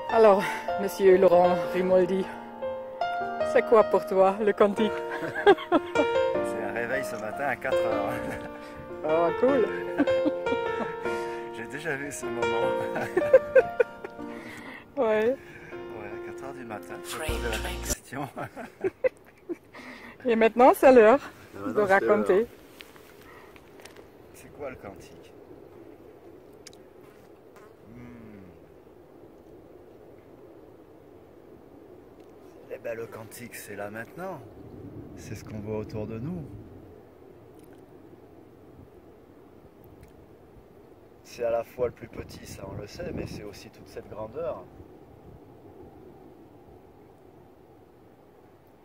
Alors, monsieur Laurent Rimoldi, c'est quoi pour toi le cantique? C'est un réveil ce matin à 4 heures. Oh, cool. J'ai déjà vu ce moment. Ouais. Ouais, à 4 heures du matin, je me posais la même question. Et maintenant, c'est l'heure Maintenant, de c'est raconter. l'heure. C'est quoi le cantique? Eh ben, le cantique, c'est là maintenant. C'est ce qu'on voit autour de nous. C'est à la fois le plus petit, ça on le sait, mais c'est aussi toute cette grandeur.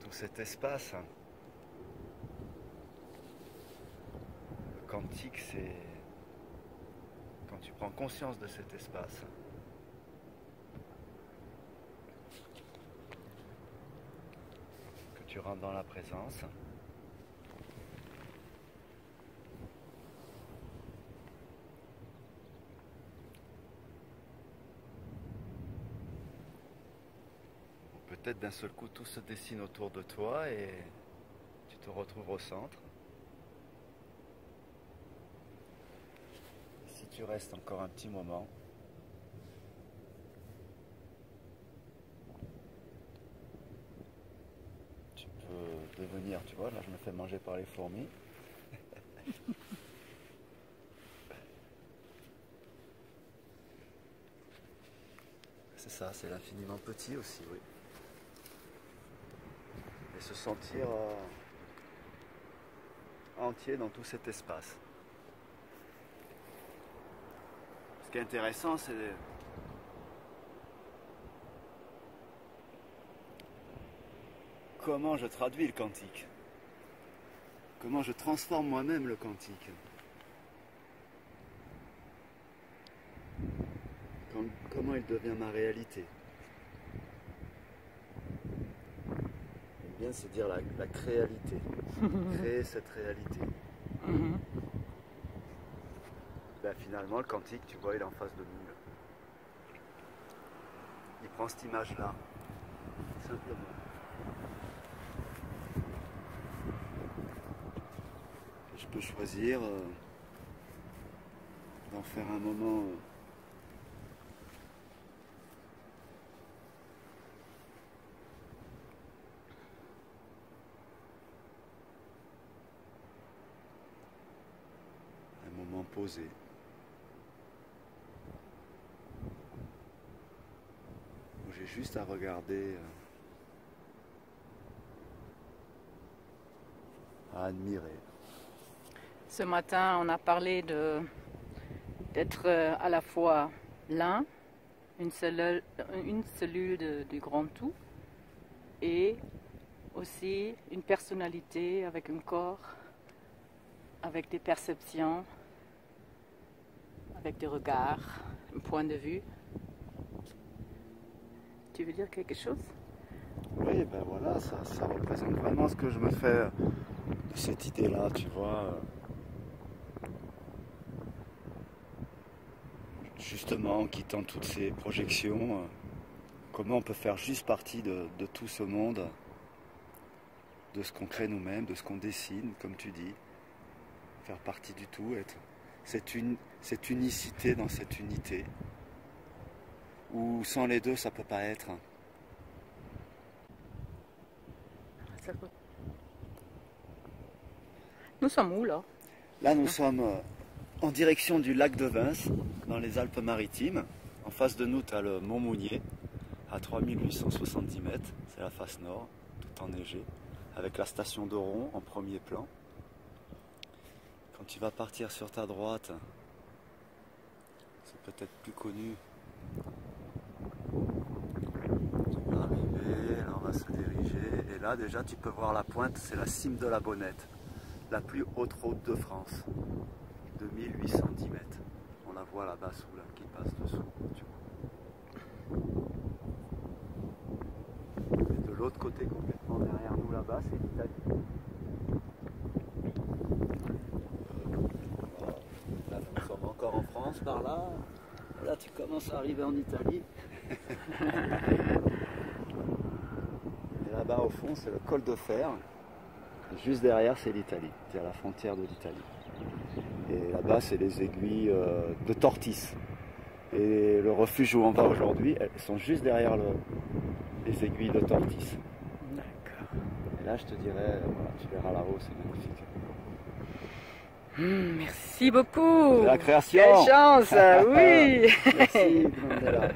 Tout cet espace. Le cantique, c'est quand tu prends conscience de cet espace. Que tu rentres dans la présence. Peut-être d'un seul coup tout se dessine autour de toi et tu te retrouves au centre. Si tu restes encore un petit moment, tu peux devenir, tu vois, là je me fais manger par les fourmis. C'est ça, c'est l'infiniment petit aussi, oui. Et se sentir entier dans tout cet espace. Ce qui est intéressant, c'est comment je traduis le cantique. Comment je transforme moi-même le cantique. Comment il devient ma réalité. Bien, c'est dire la créalité. Créer cette réalité. Ben, finalement, le cantique, tu vois, il est en face de nous. Là. Il prend cette image-là, simplement. Et je peux choisir d'en faire un moment posé. Où j'ai juste à regarder, à admirer. Ce matin, on a parlé d'être à la fois l'un, une cellule du grand tout, et aussi une personnalité avec un corps, avec des perceptions, avec des regards, un point de vue. Tu veux dire quelque chose? Oui, ben voilà, ça représente vraiment ce que je me fais de cette idée-là, tu vois. Justement, en quittant toutes ces projections, comment on peut faire juste partie de tout ce monde, de ce qu'on crée nous-mêmes, de ce qu'on dessine, comme tu dis, faire partie du tout, être cette unicité dans cette unité, où sans les deux, ça peut pas être. Nous sommes où là? Là, nous sommes en direction du lac de Vins, dans les Alpes-Maritimes. En face de nous, tu as le Mont Mounier, à 3870 mètres. C'est la face nord, tout enneigé, avec la station d'Oron en premier plan. Quand tu vas partir sur ta droite, c'est peut-être plus connu. Tu vas arriver, là on va se diriger, et là déjà tu peux voir la pointe, c'est la cime de la Bonnette, la plus haute route de France, 2810 mètres. On la voit là-bas sous là, qui passe dessous, tu vois. Et de l'autre côté, complètement derrière nous là-bas, c'est l'Italie. Là, nous sommes encore en France par là. Là, tu commences à arriver en Italie. Et là-bas au fond c'est le col de Fer. Et juste derrière c'est l'Italie, c'est à la frontière de l'Italie. Et là-bas c'est les aiguilles de Tortis. Et le refuge où on va aujourd'hui, elles sont juste derrière les aiguilles de Tortis. D'accord. Et là je te dirais, voilà, tu verras là-haut, c'est magnifique. Merci beaucoup. C'est la création. Quelle chance, oui. Merci, Mandela.